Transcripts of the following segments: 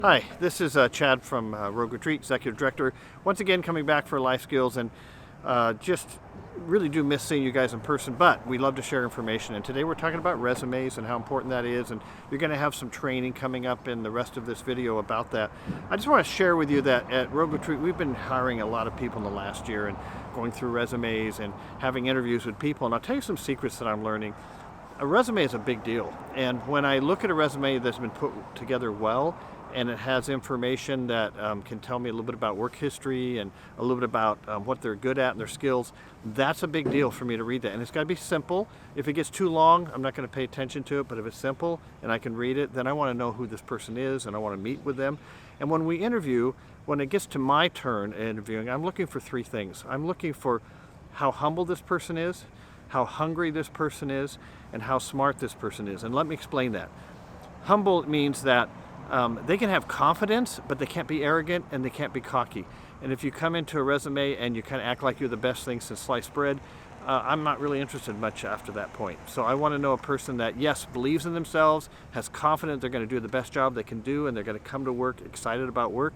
Hi, this is Chad from Rogue Retreat, Executive Director. Once again, coming back for Life Skills, and just really do miss seeing you guys in person, but we love to share information. And today we're talking about resumes and how important that is, and you're going to have some training coming up in the rest of this video about that. I just want to share with you that at Rogue Retreat, we've been hiring a lot of people in the last year and going through resumes and having interviews with people. And I'll tell you some secrets that I'm learning. A resume is a big deal, and when I look at a resume that's been put together well and it has information that can tell me a little bit about work history and a little bit about what they're good at and their skills, that's a big deal for me to read that. And it's got to be simple. If it gets too long, I'm not going to pay attention to it, but if it's simple and I can read it, then I want to know who this person is and I want to meet with them. And when we interview, when it gets to my turn interviewing, I'm looking for three things. I'm looking for how humble this person is, how hungry this person is, and how smart this person is. And let me explain that. Humble means that they can have confidence, but they can't be arrogant and they can't be cocky. And if you come into a resume and you kind of act like you're the best thing since sliced bread, I'm not really interested much after that point. So I want to know a person that, yes, believes in themselves, has confidence they're going to do the best job they can do, and they're going to come to work excited about work,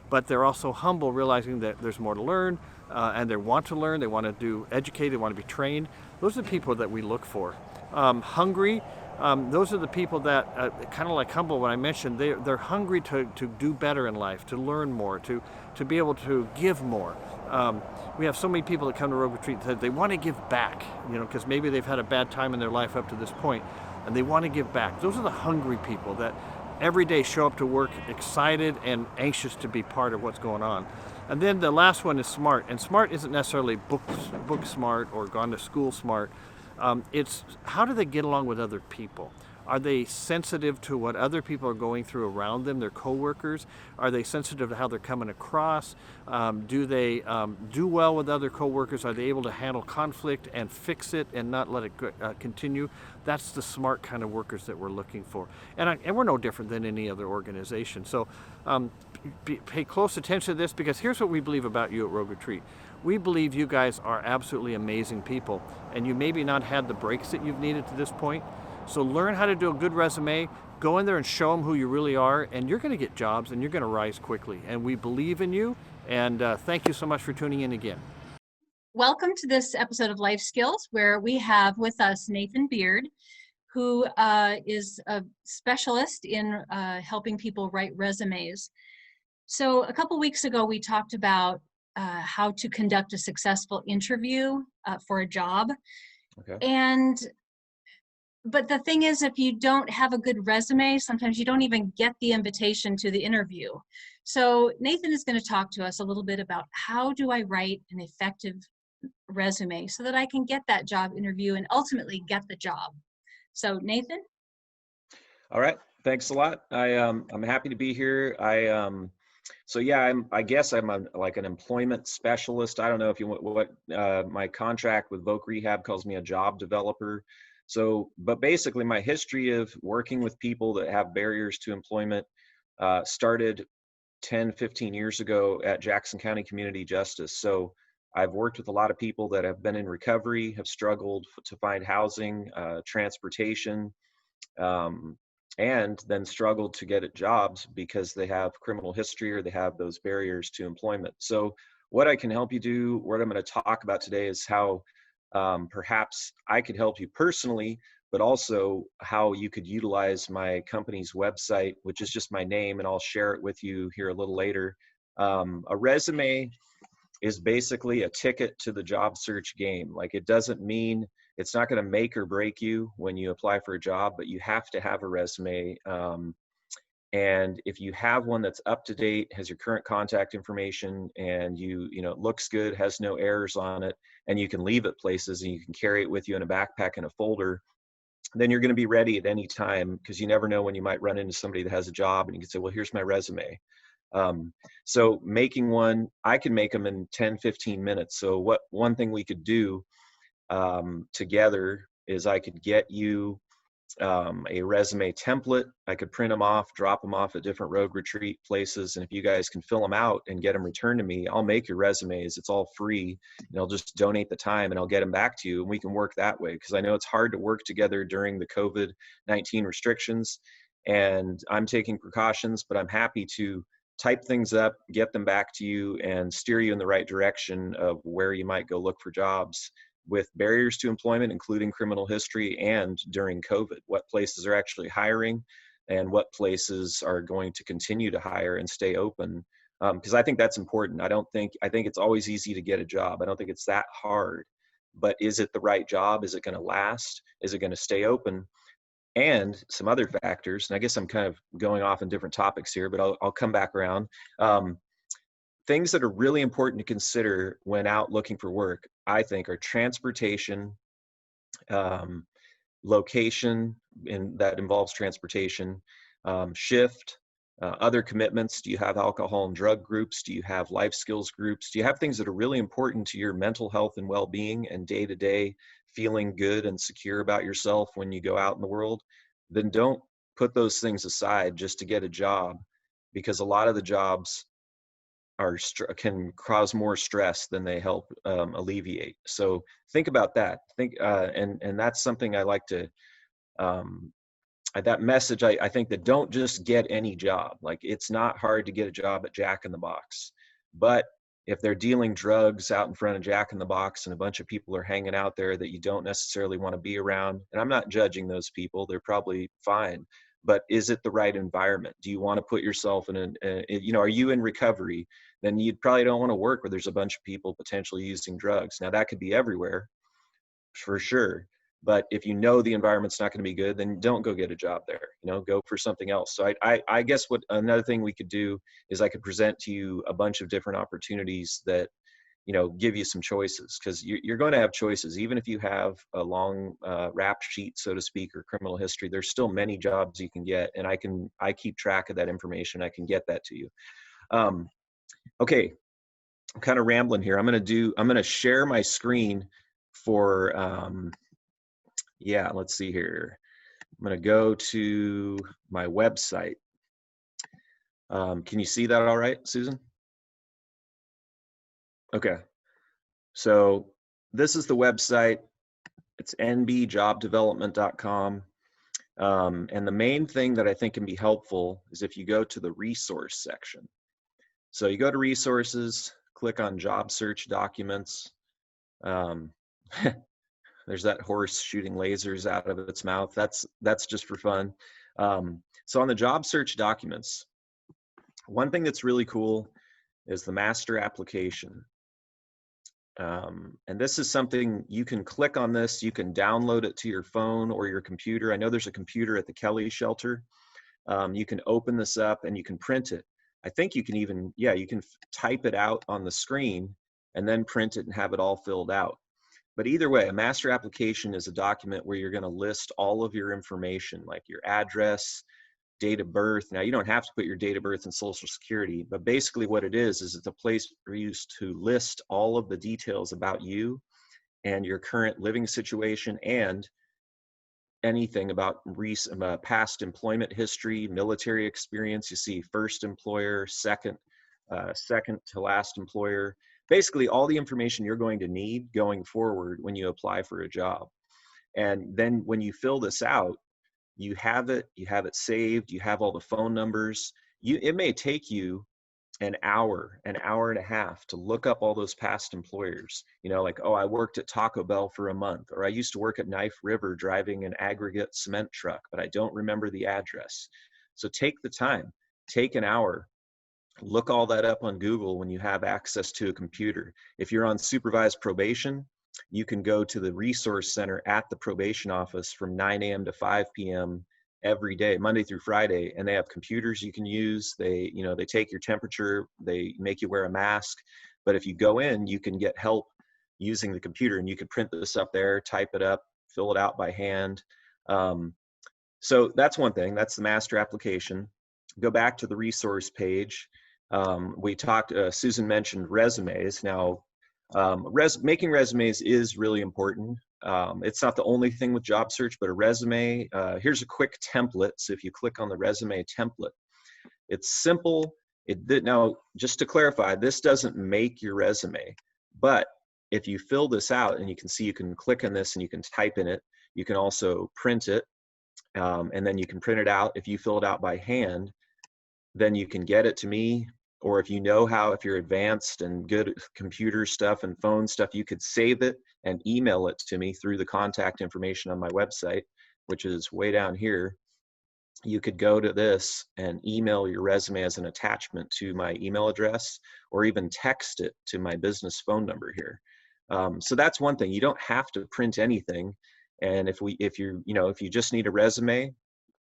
but they're also humble, realizing that there's more to learn, and they want to learn, they want to do educate, they want to be trained. Those are the people that we look for. Hungry, those are the people that, kind of like humble, when I mentioned, they're hungry to do better in life, to learn more, to be able to give more. We have so many people that come to Rogue Retreat that they want to give back, because maybe they've had a bad time in their life up to this point, and they want to give back. Those are the hungry people that every day show up to work excited and anxious to be part of what's going on. And then the last one is smart. And smart isn't necessarily book smart or gone to school smart. It's how do they get along with other people? Are they sensitive to what other people are going through around them, their coworkers? Are they sensitive to how they're coming across? Do they do well with other coworkers? Are they able to handle conflict and fix it and not let it continue? That's the smart kind of workers that we're looking for. And we're no different than any other organization. So pay close attention to this, because here's what we believe about you at Rogue Retreat. We believe you guys are absolutely amazing people, and you maybe not had the breaks that you've needed to this point. So learn how to do a good resume, go in there and show them who you really are, and you're going to get jobs and you're going to rise quickly. And we believe in you, and thank you so much for tuning in again. Welcome to this episode of Life Skills, where we have with us Nathan Beard, who is a specialist in helping people write resumes. So a couple weeks ago, we talked about how to conduct a successful interview for a job. Okay. But the thing is, if you don't have a good resume, sometimes you don't even get the invitation to the interview. So Nathan is going to talk to us a little bit about how do I write an effective resume so that I can get that job interview and ultimately get the job. So Nathan? All right. Thanks a lot. I'm happy to be here. I guess I'm like an employment specialist. I don't know if you want what my contract with Voc Rehab calls me, a job developer. So, but basically my history of working with people that have barriers to employment started 10, 15 years ago at Jackson County Community Justice. So I've worked with a lot of people that have been in recovery, have struggled to find housing, transportation, and then struggled to get jobs because they have criminal history or they have those barriers to employment. So what I can help you do, what I'm going to talk about today, is how perhaps I could help you personally, but also how you could utilize my company's website, which is just my name, and I'll share it with you here a little later. A resume is basically a ticket to the job search game. Like, it doesn't mean, it's not going to make or break you when you apply for a job, but you have to have a resume. And if you have one that's up to date, has your current contact information, and it looks good, has no errors on it, and you can leave it places and you can carry it with you in a backpack in a folder, then you're going to be ready at any time, because you never know when you might run into somebody that has a job and you can say, well, here's my resume. So making one, I can make them in 10, 15 minutes. So one thing we could do together is I could get you a resume template. I could print them off, drop them off at different Rogue Retreat places. And if you guys can fill them out and get them returned to me, I'll make your resumes. It's all free, and I'll just donate the time and I'll get them back to you. And we can work that way, because I know it's hard to work together during the COVID-19 restrictions. and I'm taking precautions, but I'm happy to type things up, get them back to you, and steer you in the right direction of where you might go look for jobs with barriers to employment, including criminal history, and during COVID, what places are actually hiring and what places are going to continue to hire and stay open. Because I think that's important. I think it's always easy to get a job. I don't think it's that hard, but is it the right job? Is it going to last? Is it going to stay open? And some other factors, and I guess I'm kind of going off on different topics here, but I'll come back around. Things that are really important to consider when out looking for work, I think, are transportation, location, and that involves transportation, shift, other commitments. Do you have alcohol and drug groups? Do you have life skills groups? Do you have things that are really important to your mental health and well-being and day-to-day feeling good and secure about yourself when you go out in the world? Then don't put those things aside just to get a job, because a lot of the jobs can cause more stress than they help alleviate. So think about that. And that's something I like to that message. I think that don't just get any job. Like, it's not hard to get a job at Jack in the Box, but if they're dealing drugs out in front of Jack in the Box and a bunch of people are hanging out there that you don't necessarily want to be around, and I'm not judging those people, they're probably fine, but is it the right environment? Do you want to put yourself in are you in recovery? Then you probably don't want to work where there's a bunch of people potentially using drugs. Now, that could be everywhere for sure. But if you know the environment's not going to be good, then don't go get a job there. Go for something else. So I guess what another thing we could do is I could present to you a bunch of different opportunities that, give you some choices, because you're going to have choices. Even if you have a long rap sheet, so to speak, or criminal history, there's still many jobs you can get. And I keep track of that information. I can get that to you. Okay. I'm kind of rambling here. I'm going to share my screen for, let's see here. I'm going to go to my website. Can you see that all right, Susan? Okay. So this is the website. It's nbjobdevelopment.com. And the main thing that I think can be helpful is if you go to the resource section. So you go to resources, click on job search documents. There's that horse shooting lasers out of its mouth. That's just for fun. So on the job search documents, one thing that's really cool is the master application. And this is something you can click on this. You can download it to your phone or your computer. I know there's a computer at the Kelly shelter. You can open this up and you can print it. I think you can even, you can type it out on the screen and then print it and have it all filled out. But either way, a master application is a document where you're going to list all of your information, like your address, date of birth. Now, you don't have to put your date of birth and social security, but basically what it is it's a place for you to list all of the details about you and your current living situation and anything about past employment history, military experience. You see first employer, second to last employer. Basically, all the information you're going to need going forward when you apply for a job. And then when you fill this out, you have it saved, you have all the phone numbers. It may take you an hour and a half to look up all those past employers. Like, I worked at Taco Bell for a month, or I used to work at Knife River driving an aggregate cement truck, but I don't remember the address. So take the time, take an hour, look all that up on Google when you have access to a computer. If you're on supervised probation, you can go to the resource center at the probation office from 9 a.m. to 5 p.m. every day, Monday through Friday, and they have computers you can use. They take your temperature, they make you wear a mask. But if you go in, you can get help using the computer, and you can print this up there, type it up, fill it out by hand. So that's one thing. That's the master application. Go back to the resource page. We talked, Susan mentioned resumes. Now, making resumes is really important. It's not the only thing with job search, but a resume, here's a quick template. So if you click on the resume template, it's simple. Now, just to clarify, this doesn't make your resume, but if you fill this out, and you can see, you can click on this and you can type in it. You can also print it. and then you can print it out. If you fill it out by hand, then you can get it to me. Or if you know how, if you're advanced and good at computer stuff and phone stuff, you could save it and email it to me through the contact information on my website, which is way down here. You could go to this and email your resume as an attachment to my email address, or even text it to my business phone number here. So that's one thing. You don't have to print anything. And if you just need a resume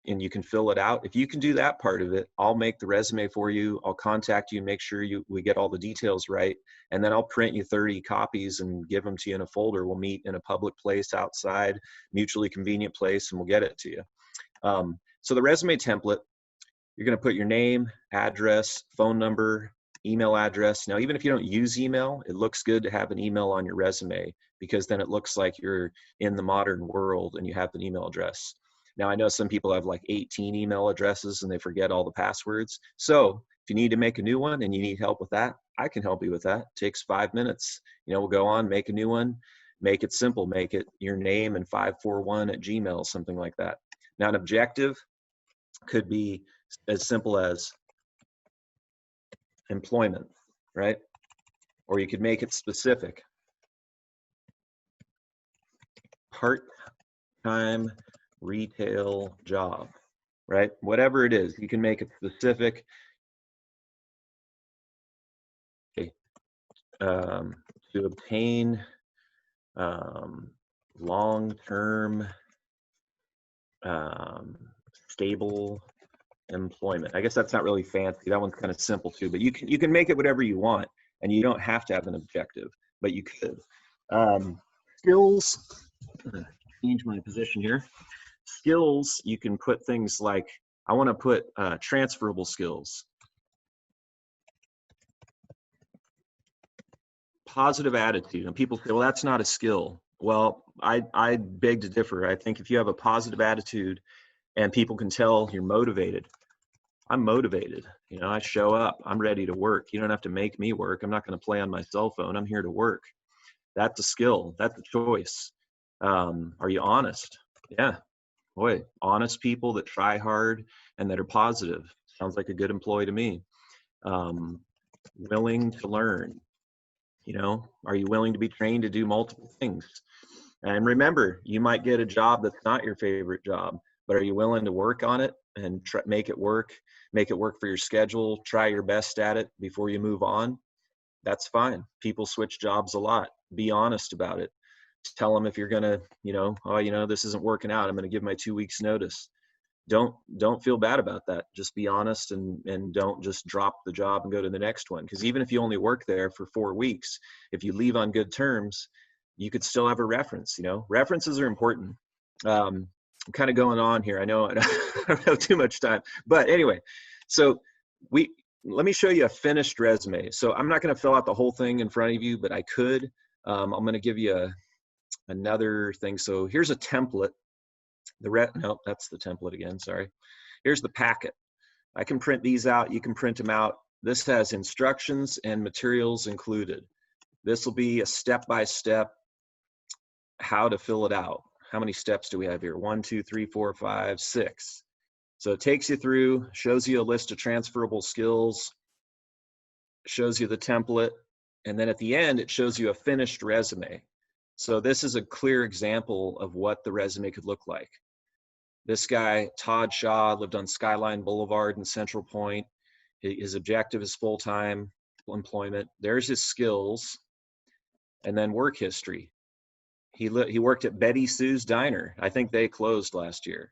and you can fill it out, if you can do that part of it, I'll make the resume for you. I'll contact you, make sure we get all the details right, and then I'll print you 30 copies and give them to you in a folder. We'll meet in a public place outside, mutually convenient place, and we'll get it to you. So the resume template, you're going to put your name, address, phone number, email address. Now, even if you don't use email, it looks good to have an email on your resume, because then it looks like you're in the modern world and you have an email address. Now, I know some people have like 18 email addresses and they forget all the passwords. So if you need to make a new one and you need help with that, I can help you with that. It takes 5 minutes. We'll go on, make a new one, make it simple, make it your name and 541@gmail, something like that. Now, an objective could be as simple as employment, right? Or you could make it specific. Part-time retail job, right? Whatever it is, you can make it specific. To obtain long-term stable employment. I guess that's not really fancy. That one's kind of simple too, but you can make it whatever you want, and you don't have to have an objective, but you could. Skills, change my position here. Skills, you can put things like, I want to put transferable skills. Positive attitude. And people say, well, that's not a skill. Well, I beg to differ. I think if you have a positive attitude and people can tell you're motivated, I'm motivated. I show up, I'm ready to work. You don't have to make me work. I'm not going to play on my cell phone. I'm here to work. That's a skill. That's a choice. Are you honest? Yeah. Boy, honest people that try hard and that are positive. Sounds like a good employee to me. Willing to learn. Are you willing to be trained to do multiple things? And remember, you might get a job that's not your favorite job, but are you willing to work on it and make it work for your schedule, try your best at it before you move on? That's fine. People switch jobs a lot. Be honest about it. Tell them if you're going to, this isn't working out, I'm going to give my 2 weeks notice. Don't feel bad about that. Just be honest and don't just drop the job and go to the next one. Because even if you only work there for 4 weeks, if you leave on good terms, you could still have a reference. References are important. I'm kind of going on here. I know I don't have too much time, but anyway, so let me show you a finished resume. So I'm not going to fill out the whole thing in front of you, but I could. I'm going to give you another thing. So here's a template. No, that's the template again, sorry. Here's the packet. I can print these out, you can print them out. This has instructions and materials included. This will be a step-by-step how to fill it out. How many steps do we have here? 1, 2, 3, 4, 5, 6. So it takes you through, shows you a list of transferable skills, shows you the template, and then at the end, it shows you a finished resume. So this is a clear example of what the resume could look like. This guy, Todd Shaw, lived on Skyline Boulevard in Central Point. His objective is full-time employment. There's his skills, and then work history. He worked at Betty Sue's Diner. I think they closed last year.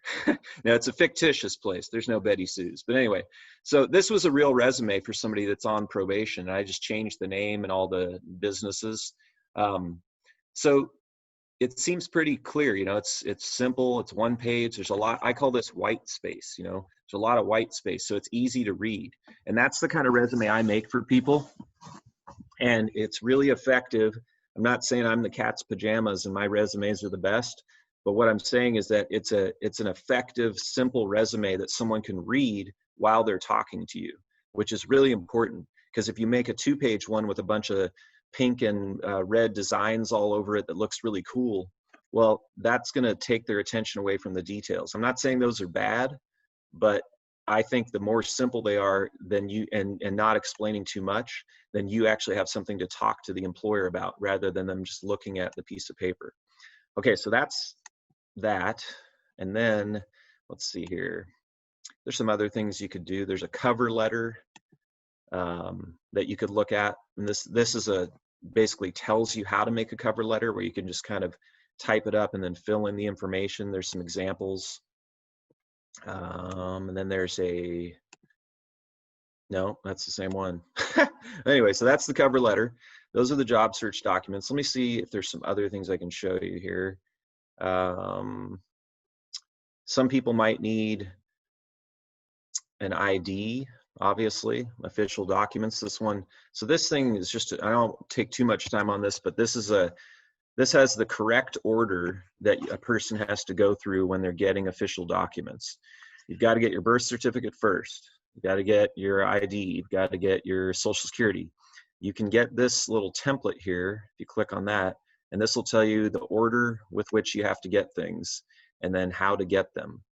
Now, it's a fictitious place. There's no Betty Sue's. But anyway, so this was a real resume for somebody that's on probation. I just changed the name and all the businesses. So it seems pretty clear, it's simple, it's one page, there's a lot, I call this white space, there's a lot of white space, so it's easy to read. And that's the kind of resume I make for people. And it's really effective. I'm not saying I'm the cat's pajamas and my resumes are the best, but what I'm saying is that it's an effective, simple resume that someone can read while they're talking to you, which is really important. Because if you make a 2-page one with a bunch of pink and red designs all over it that looks really cool, Well, that's going to take their attention away from the details. I'm not saying those are bad, but I think the more simple they are, then you and not explaining too much, then you actually have something to talk to the employer about rather than them just looking at the piece of paper. Okay, so that's that. And then let's see here. There's some other things you could do. There's a cover letter that you could look at. And this is basically tells you how to make a cover letter, where you can just kind of type it up and then fill in the information. There's some examples. And then there's no, that's the same one. Anyway, so that's the cover letter. Those are the job search documents. Let me see if there's some other things I can show you here. Some people might need an ID, obviously, official documents. This one, so this thing is just, I don't take too much time on this, but this has the correct order that a person has to go through when they're getting official documents. You've got to get your birth certificate first. You've got to get your ID. You've got to get your Social Security. You can get this little template here, if you click on that, and this will tell you the order with which you have to get things and then how to get them.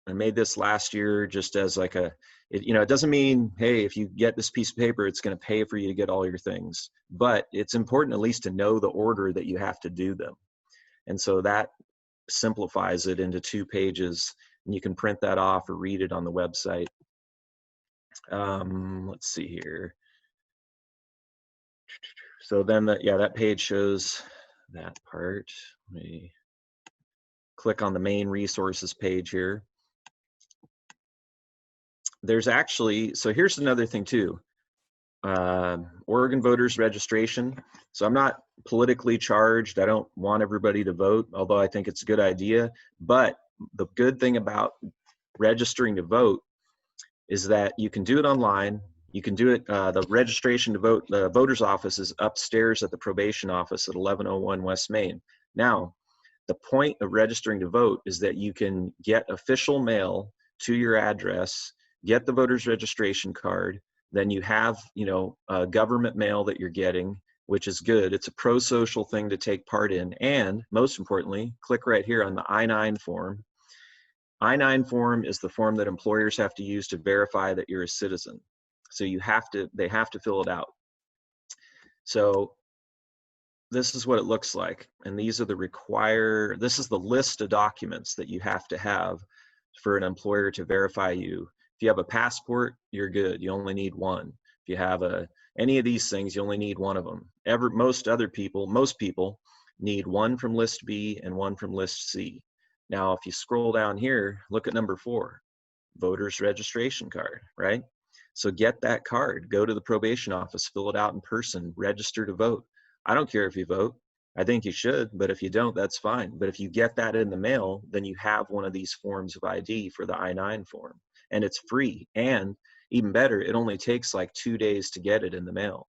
I made this last year just as like it doesn't mean, hey, if you get this piece of paper, it's going to pay for you to get all your things, but it's important at least to know the order that you have to do them. And so that simplifies it into 2 pages, and you can print that off or read it on the website. Let's see here. So then that page shows that part. Let me click on the main resources page here. There's actually, so here's another thing too. Oregon voters registration. So I'm not politically charged. I don't want everybody to vote, although I think it's a good idea. But the good thing about registering to vote is that you can do it online. You can do it, the registration to vote, the voter's office is upstairs at the probation office at 1101 West Main. Now, the point of registering to vote is that you can get official mail to your address, get the voter's registration card, then you have, government mail that you're getting, which is good. It's a pro-social thing to take part in. And most importantly, click right here on the I-9 form. I-9 form is the form that employers have to use to verify that you're a citizen. So they have to fill it out. So this is what it looks like. And these are this is the list of documents that you have to have for an employer to verify you. If you have a passport, you're good. You only need one. If you have any of these things, you only need one of them. Most people need one from list B and one from list C. Now, if you scroll down here, look at number 4, voter's registration card, right? So get that card, go to the probation office, fill it out in person, register to vote. I don't care if you vote. I think you should, but if you don't, that's fine. But if you get that in the mail, then you have one of these forms of ID for the I-9 form, and it's free. And even better, it only takes like 2 days to get it in the mail.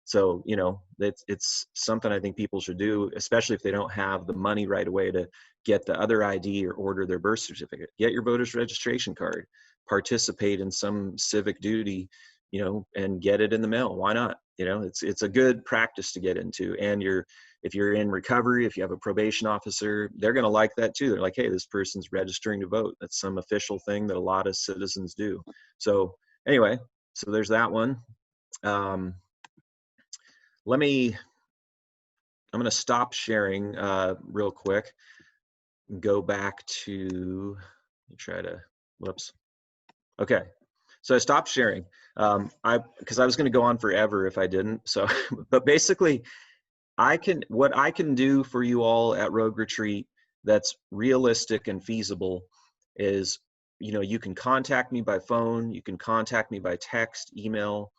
So, it's something I think people should do, especially if they don't have the money right away to get the other ID or order their birth certificate. Get your voter's registration card, participate in some civic duty, and get it in the mail. Why not? It's a good practice to get into. And if you're in recovery, if you have a probation officer, they're going to like that too. They're like, hey, this person's registering to vote. That's some official thing that a lot of citizens do. So anyway, so there's that one. I'm going to stop sharing real quick. Go back to, whoops. Okay, so I stopped sharing because I was going to go on forever if I didn't. So, but basically, what I can do for you all at Rogue Retreat that's realistic and feasible is, you can contact me by phone, you can contact me by text, email.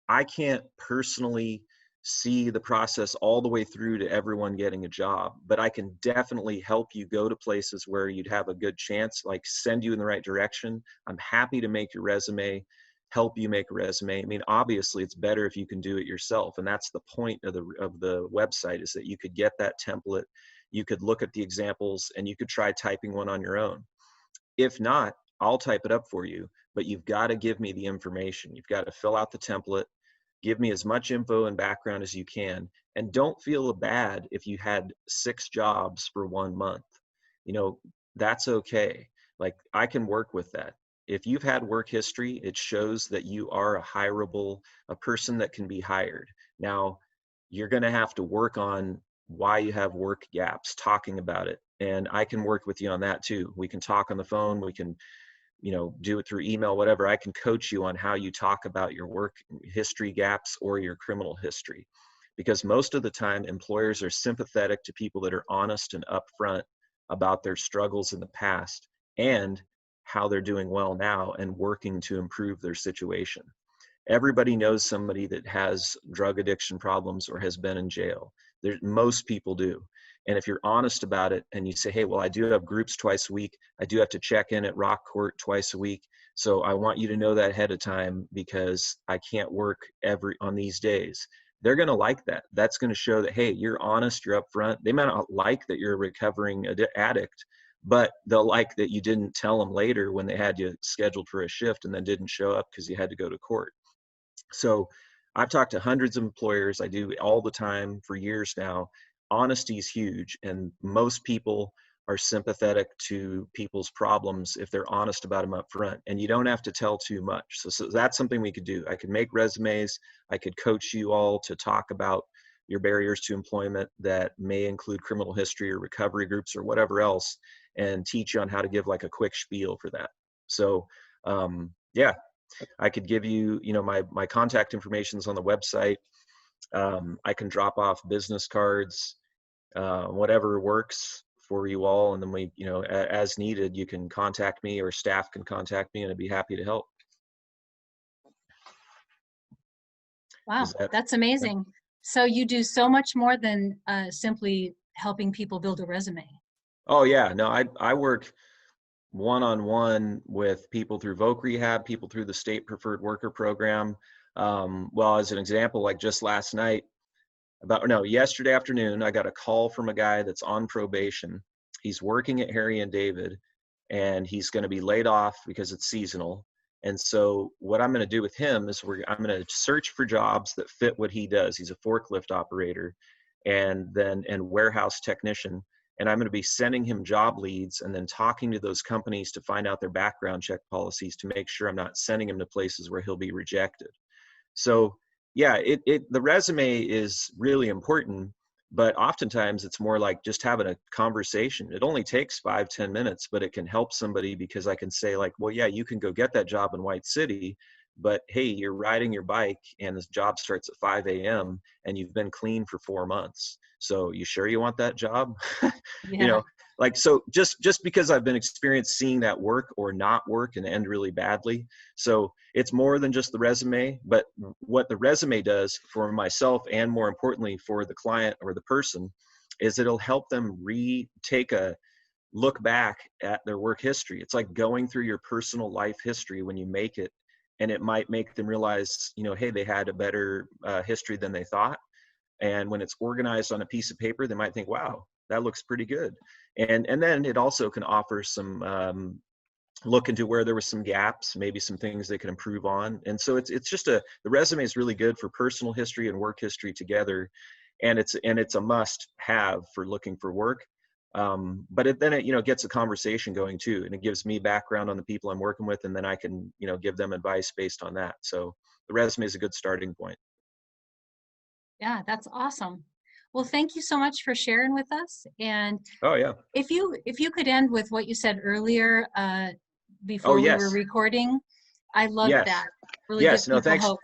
I can't personally see the process all the way through to everyone getting a job, but I can definitely help you go to places where you'd have a good chance, like send you in the right direction. I'm happy to make your resume, help you make a resume. I mean, obviously it's better if you can do it yourself. And that's the point of the website, is that you could get that template, you could look at the examples, and you could try typing one on your own. If not, I'll type it up for you, but you've got to give me the information. You've got to fill out the template, Give me as much info and background as you can. And don't feel bad if you had 6 jobs for 1 month. You know, that's okay. Like, I can work with that. If you've had work history, it shows that you are a person that can be hired. Now, you're going to have to work on why you have work gaps, talking about it. And I can work with you on that too. We can talk on the phone. We can, do it through email, whatever. I can coach you on how you talk about your work history gaps or your criminal history. Because most of the time, employers are sympathetic to people that are honest and upfront about their struggles in the past and how they're doing well now and working to improve their situation. Everybody knows somebody that has drug addiction problems or has been in jail. Most people do. And if you're honest about it and you say, hey, well, I do have groups twice a week. I do have to check in at Rock Court twice a week. So I want you to know that ahead of time because I can't work on these days. They're going to like that. That's going to show that, hey, you're honest, you're upfront. They might not like that you're a recovering addict, but they'll like that you didn't tell them later when they had you scheduled for a shift and then didn't show up because you had to go to court. So I've talked to hundreds of employers. I do all the time for years now. Honesty is huge, and most people are sympathetic to people's problems if they're honest about them up front, and you don't have to tell too much. So that's something we could do. I could make resumes. I could coach you all to talk about your barriers to employment that may include criminal history or recovery groups or whatever else, and teach you on how to give like a quick spiel for that. So yeah, I could give you, my contact information is on the website. I can drop off business cards, whatever works for you all. And then we, as needed, you can contact me or staff can contact me and I'd be happy to help. Wow, that's amazing. So you do so much more than simply helping people build a resume. Oh yeah, no, I work one-on-one with people through Voc Rehab, people through the state preferred worker program. Well, as an example, like just last night, yesterday afternoon, I got a call from a guy that's on probation. He's working at Harry and David, and he's going to be laid off because it's seasonal. And so what I'm going to do with him is I'm going to search for jobs that fit what he does. He's a forklift operator and warehouse technician. And I'm going to be sending him job leads and then talking to those companies to find out their background check policies to make sure I'm not sending him to places where he'll be rejected. So yeah, the resume is really important, but oftentimes it's more like just having a conversation. It only takes 5-10 minutes, but it can help somebody because I can say like, well, yeah, you can go get that job in White City, but hey, you're riding your bike and this job starts at 5 a.m. and you've been clean for 4 months. So you sure you want that job? Yeah. So just because I've been experienced seeing that work or not work and end really badly. So it's more than just the resume, but what the resume does for myself and more importantly for the client or the person is it'll help them take a look back at their work history. It's like going through your personal life history when you make it, and it might make them realize, hey, they had a better history than they thought. And when it's organized on a piece of paper, they might think, wow, that looks pretty good. And then it also can offer some look into where there was some gaps, maybe some things they can improve on. And so it's just the resume is really good for personal history and work history together. And it's a must have for looking for work. But it gets a conversation going too. And it gives me background on the people I'm working with. And then I can, give them advice based on that. So the resume is a good starting point. Yeah, that's awesome. Well, thank you so much for sharing with us. And oh yeah, if you could end with what you said earlier before yes. we were recording, I loved yes. that. Really yes. gives people hope.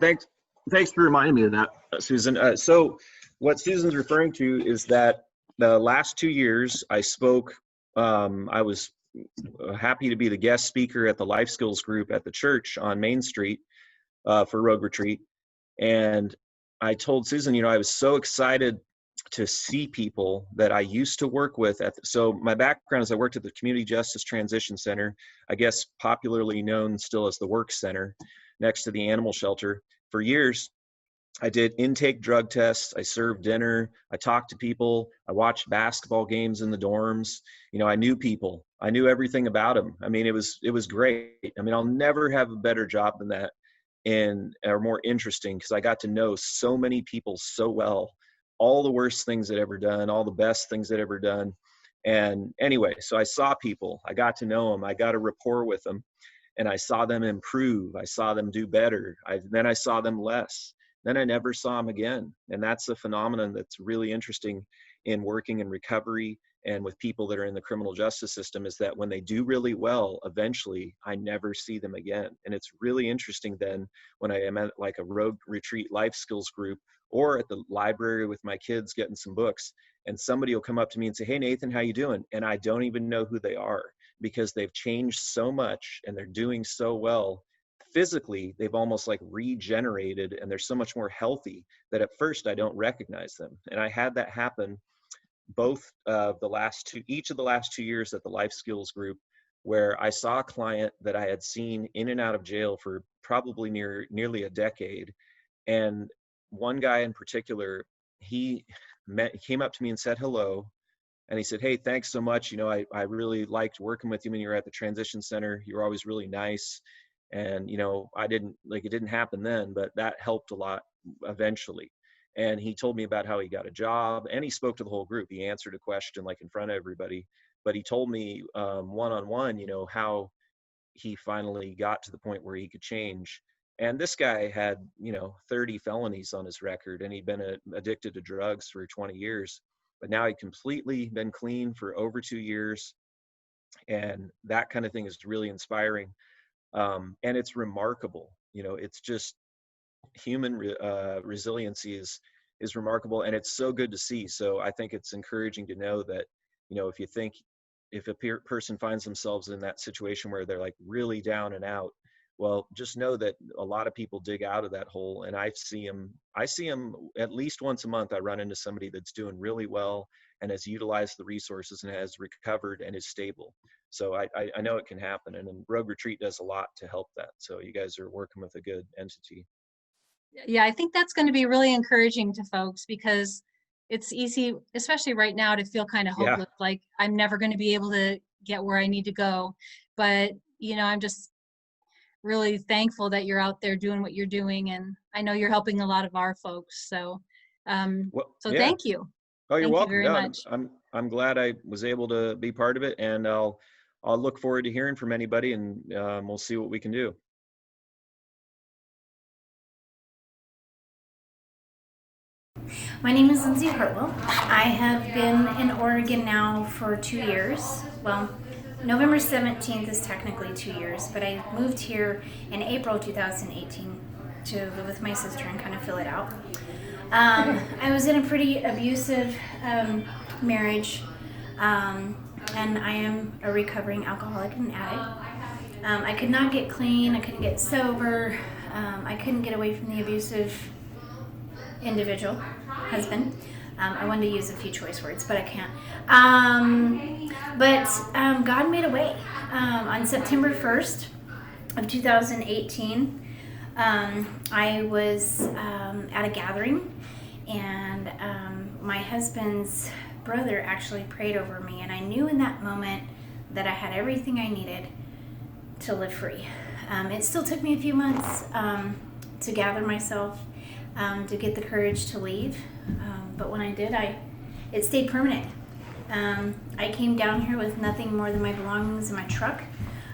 Thanks for reminding me of that, Susan. So what Susan's referring to is that the last 2 years I spoke. I was happy to be the guest speaker at the Life Skills group at the church on Main Street for Rogue Retreat. And I told Susan, I was so excited to see people that I used to work with. So my background is I worked at the Community Justice Transition Center, I guess popularly known still as the Work Center, next to the animal shelter. For years, I did intake drug tests. I served dinner. I talked to people. I watched basketball games in the dorms. I knew people. I knew everything about them. I mean, it was great. I mean, I'll never have a better job than that. and are more interesting because I got to know so many people so well, all the worst things that ever done, all the best things that ever done. And anyway, so I saw people, I got to know them, I got a rapport with them, and I saw them improve. I saw them do better. Then I saw them less. Then I never saw them again. And that's a phenomenon that's really interesting in working in recovery and with people that are in the criminal justice system, is that when they do really well, eventually I never see them again. And it's really interesting then when I am at like a road retreat life skills group or at the library with my kids getting some books, and somebody will come up to me and say, "Hey Nathan, how you doing?" And I don't even know who they are, because they've changed so much and they're doing so well physically. They've almost like regenerated and they're so much more healthy that at first I don't recognize them. And I had that happen both each of the last 2 years at the life skills group, where I saw a client that I had seen in and out of jail for probably nearly a decade. And one guy in particular, he came up to me and said hello. And he said, "Hey, thanks so much. I really liked working with you when you were at the transition center. You were always really nice. And, it didn't happen then, but that helped a lot eventually." And he told me about how he got a job, and he spoke to the whole group. He answered a question like in front of everybody, but he told me one-on-one, how he finally got to the point where he could change. And this guy had, 30 felonies on his record, and he'd been addicted to drugs for 20 years. But now he'd completely been clean for over 2 years. And that kind of thing is really inspiring. And it's remarkable. It's just human resiliency is remarkable, and it's so good to see. So I think it's encouraging to know that, if a person finds themselves in that situation where they're like really down and out, well, just know that a lot of people dig out of that hole. And I see them at least once a month. I run into somebody that's doing really well and has utilized the resources and has recovered and is stable. So I know it can happen. And Rogue Retreat does a lot to help that. So you guys are working with a good entity. Yeah, I think that's going to be really encouraging to folks, because it's easy, especially right now, to feel kind of Yeah. hopeless, like I'm never going to be able to get where I need to go. But, I'm just really thankful that you're out there doing what you're doing. And I know you're helping a lot of our folks. So, Well, so yeah. thank you. Oh, you're Thank you welcome. very much. I'm glad I was able to be part of it, and I'll look forward to hearing from anybody, and we'll see what we can do. My name is Lindsay Hartwell. I have been in Oregon now for 2 years. Well, November 17th is technically 2 years, but I moved here in April 2018 to live with my sister and kind of fill it out. I was in a pretty abusive marriage, and I am a recovering alcoholic and addict. I could not get clean, I couldn't get sober, I couldn't get away from the abusive individual, husband. I wanted to use a few choice words, but I can't. But God made a way. On September 1st of 2018, I was at a gathering, and my husband's brother actually prayed over me, and I knew in that moment that I had everything I needed to live free. It still took me a few months to gather myself, to get the courage to leave, but when I did, it stayed permanent. I came down here with nothing more than my belongings in my truck,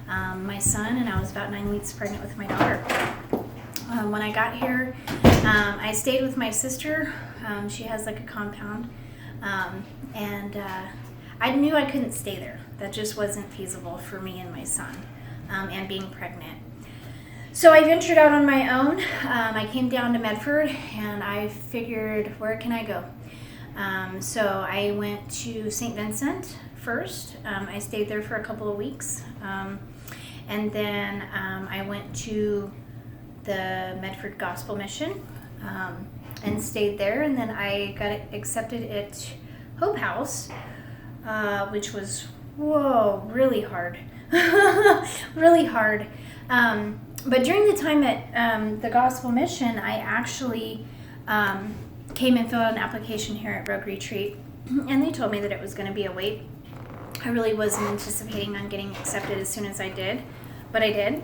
my son, and I was about 9 weeks pregnant with my daughter. When I got here, I stayed with my sister. She has like a compound, and I knew I couldn't stay there. That just wasn't feasible for me and my son, and being pregnant. So I ventured out on my own. I came down to Medford, and I figured, where can I go? So I went to St. Vincent first. I stayed there for a couple of weeks. And then I went to the Medford Gospel Mission and stayed there. And then I got accepted at Hope House, which was, really hard. Really hard. But during the time at the Gospel Mission, I actually came and filled out an application here at Rogue Retreat, and they told me that it was going to be a wait. I really wasn't anticipating on getting accepted as soon as I did, but I did.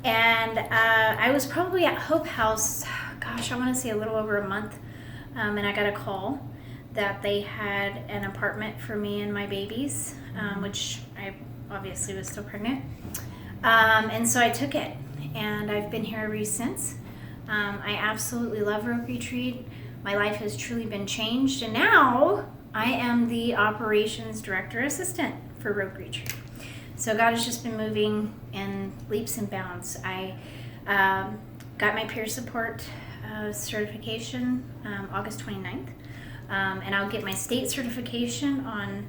And I was probably at Hope House, gosh, I want to say a little over a month, and I got a call that they had an apartment for me and my babies, which I obviously was still pregnant. And so I took it, and I've been here ever since. I absolutely love Rogue Retreat. My life has truly been changed, and now I am the operations director assistant for Rogue Retreat. So God has just been moving in leaps and bounds. I got my peer support certification August 29th, and I'll get my state certification on,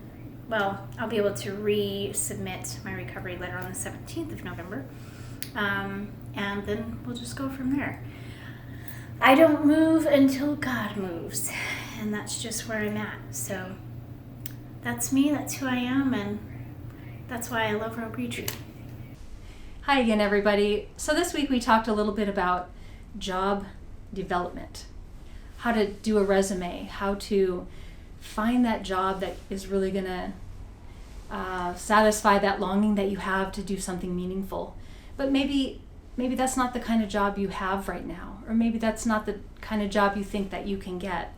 well, I'll be able to resubmit my recovery letter on the 17th of November, and then we'll just go from there. I don't move until God moves, and that's just where I'm at. So that's me, that's who I am, and that's why I love Rogue Retreat. Hi again, everybody. So this week we talked a little bit about job development, how to do a resume, how to find that job that is really going to satisfy that longing that you have to do something meaningful. But maybe that's not the kind of job you have right now, or maybe that's not the kind of job you think that you can get.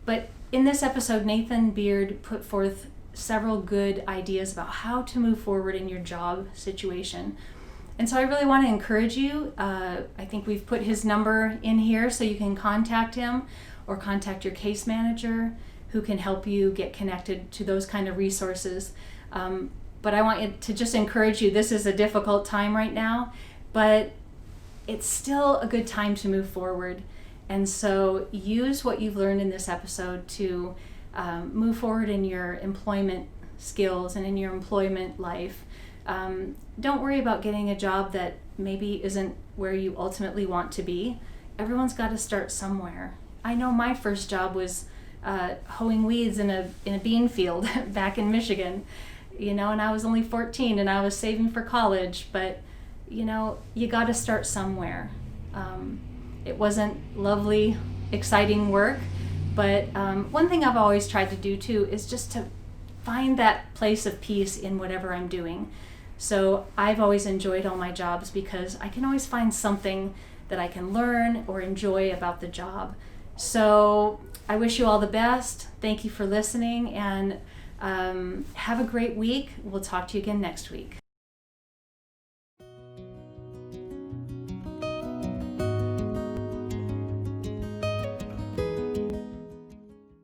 But in this episode, Nathan Beard put forth several good ideas about how to move forward in your job situation. And so I really want to encourage you. I think we've put his number in here so you can contact him or contact your case manager who can help you get connected to those kind of resources. But I want you to just encourage you. This is a difficult time right now, but it's still a good time to move forward. And so use what you've learned in this episode to move forward in your employment skills and in your employment life. Don't worry about getting a job that maybe isn't where you ultimately want to be. Everyone's got to start somewhere. I know my first job was hoeing weeds in a bean field back in Michigan, and I was only 14 and I was saving for college, but you got to start somewhere. It wasn't lovely, exciting work, but one thing I've always tried to do too is just to find that place of peace in whatever I'm doing. So I've always enjoyed all my jobs because I can always find something that I can learn or enjoy about the job. So I wish you all the best. Thank you for listening, and have a great week. We'll talk to you again next week.